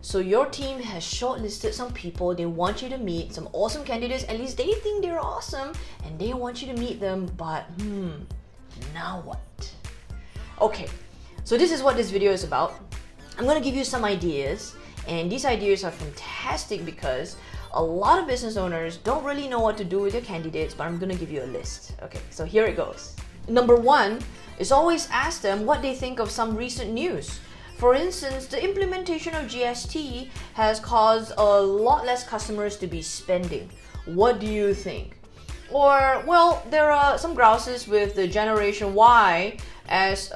So your team has shortlisted some people they want you to meet, some awesome candidates, at least they think they're awesome and they want you to meet them, but now what? Okay, so this is what this video is about. I'm gonna give you some ideas, and these ideas are fantastic because a lot of business owners don't really know what to do with their candidates, but I'm gonna give you a list. Okay, so here it goes. Number one is always ask them what they think of some recent news. For instance, the implementation of GST has caused a lot less customers to be spending. What do you think? Or, well, there are some grouses with the Generation Y as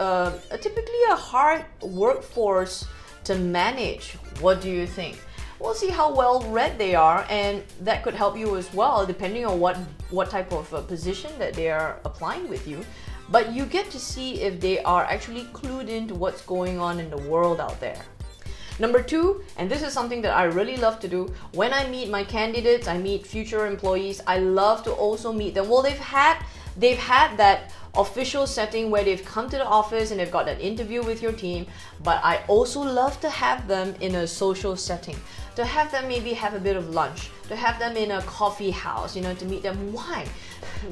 typically a hard workforce to manage. What do you think? We'll see how well read they are, and that could help you as well, depending on what type of position that they are applying with you. But you get to see if they are actually clued into what's going on in the world out there. Number two, and this is something that I really love to do, when I meet my candidates, I meet future employees, I love to also meet them. Well, they've had that official setting where they've come to the office and they've got an interview with your team, but I also love to have them in a social setting, to have them maybe have a bit of lunch, to have them in a coffee house, to meet them. Why?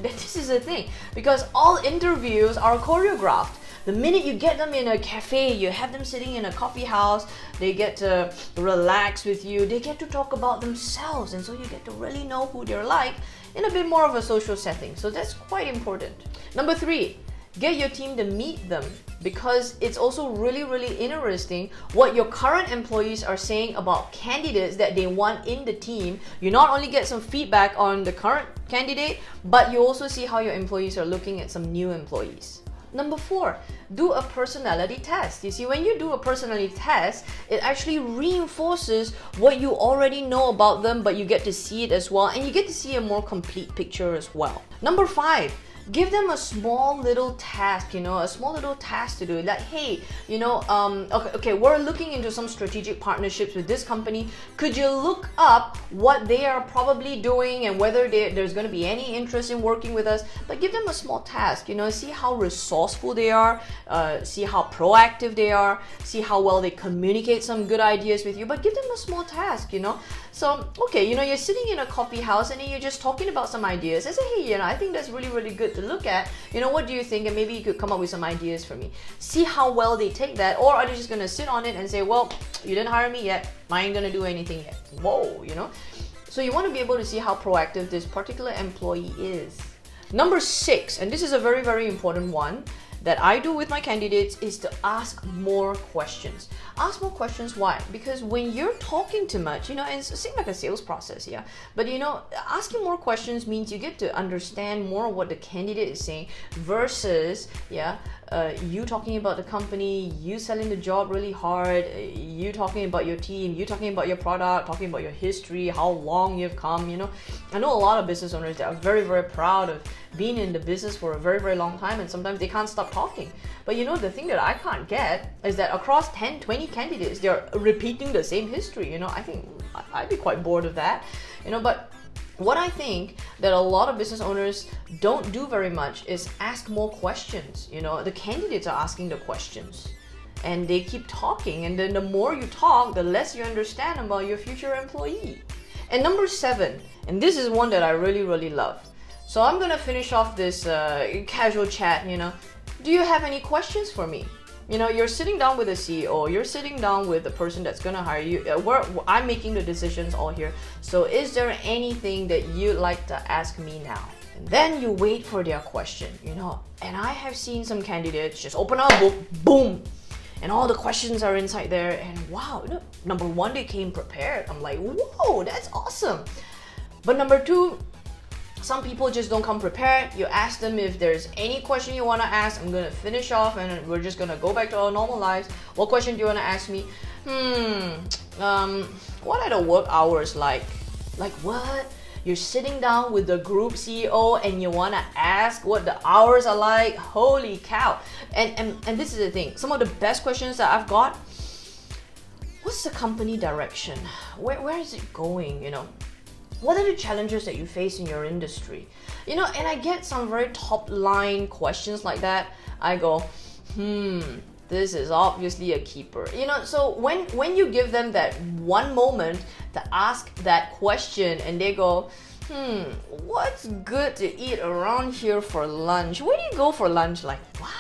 This is the thing, because all interviews are choreographed. The minute you get them in a cafe, you have them sitting in a coffee house, they get to relax with you, they get to talk about themselves, and so you get to really know who they're like in a bit more of a social setting. So that's quite important. Number three, get your team to meet them, because it's also really, really interesting what your current employees are saying about candidates that they want in the team. You not only get some feedback on the current candidate, but you also see how your employees are looking at some new employees. Number four, do a personality test. You see, when you do a personality test, it actually reinforces what you already know about them, but you get to see it as well, and you get to see a more complete picture as well. Number five, give them a small little task, a small little task to do. Like, hey, okay, we're looking into some strategic partnerships with this company. Could you look up what they are probably doing and whether there's going to be any interest in working with us? But give them a small task, see how resourceful they are, see how proactive they are, see how well they communicate some good ideas with you, but give them a small task, So, okay, you're sitting in a coffee house and then you're just talking about some ideas. I say, hey, I think that's really, really good to look at. What do you think? And maybe you could come up with some ideas for me. See how well they take that, or are they just gonna sit on it and say, well, you didn't hire me yet, I ain't gonna do anything yet. Whoa, So you want to be able to see how proactive this particular employee is. Number six, and this is a very, very important one that I do with my candidates, is to ask more questions. Ask more questions. Why? Because when you're talking too much, and it seems like a sales process, yeah. But asking more questions means you get to understand more of what the candidate is saying versus, you talking about the company, you selling the job really hard, you talking about your team, you talking about your product, talking about your history, how long you've come. I know a lot of business owners that are very, very proud of being in the business for a very, very long time, and sometimes they can't stop talking. But the thing that I can't get is that across 10, 20 candidates, they're repeating the same history. I think I'd be quite bored of that. But what I think that a lot of business owners don't do very much is ask more questions. The candidates are asking the questions and they keep talking, and then the more you talk, the less you understand about your future employee. And number seven, and this is one that I really, really love. So I'm gonna finish off this casual chat. Do you have any questions for me? You're sitting down with a CEO, you're sitting down with the person that's gonna hire you. I'm making the decisions all here. So is there anything that you'd like to ask me now? And then you wait for their question, And I have seen some candidates just open up a book, boom, and all the questions are inside there. And wow, number one, they came prepared. I'm like, whoa, that's awesome. But number two, some people just don't come prepared. You ask them if there's any question you want to ask. I'm going to finish off and we're just going to go back to our normal lives. What question do you want to ask me? What are the work hours like? Like what? You're sitting down with the group CEO and you want to ask what the hours are like? Holy cow. And this is the thing. Some of the best questions that I've got, what's the company direction? Where is it going, What are the challenges that you face in your industry? And I get some very top line questions like that. I go, the this is obviously a keeper. You know, so when you give them that one moment to ask that question and they go, what's good to eat around here for lunch? Where do you go for lunch? Like, what?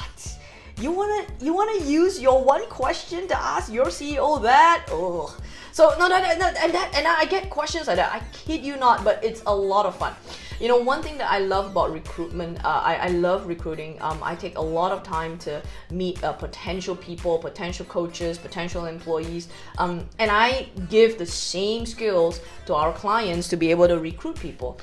You wanna use your one question to ask your CEO that? Oh, so no, and I get questions like that. I kid you not, but it's a lot of fun. You know, one thing that I love about recruitment, I love recruiting. I take a lot of time to meet potential people, potential coaches, potential employees, and I give the same skills to our clients to be able to recruit people.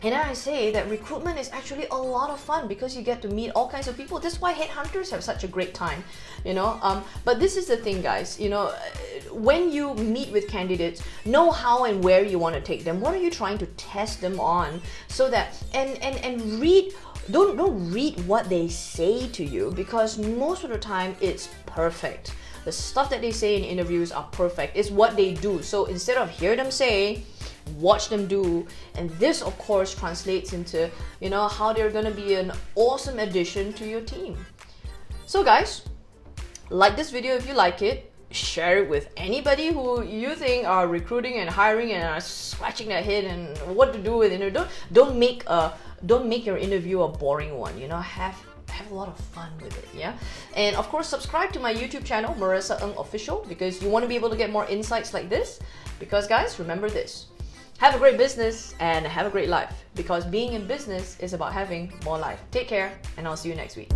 And I say that recruitment is actually a lot of fun because you get to meet all kinds of people. That's why headhunters have such a great time, you know. But this is the thing, guys. You know, when you meet with candidates, know how and where you want to take them. What are you trying to test them on, so that and read. Don't read what they say to you, because most of the time it's perfect. The stuff that they say in interviews are perfect. It's what they do. So instead of hear them say, watch them do. And this of course translates into, you know, how they're gonna be an awesome addition to your team. So guys, like this video if you like it, share it with anybody who you think are recruiting and hiring and are scratching their head and what to do with it. Don't make your interview a boring one, you know. Have a lot of fun with it, yeah? And of course, subscribe to my YouTube channel, Marissa Ng Official, because you want to be able to get more insights like this. Because guys, remember this: have a great business and have a great life, because being in business is about having more life. Take care, and I'll see you next week.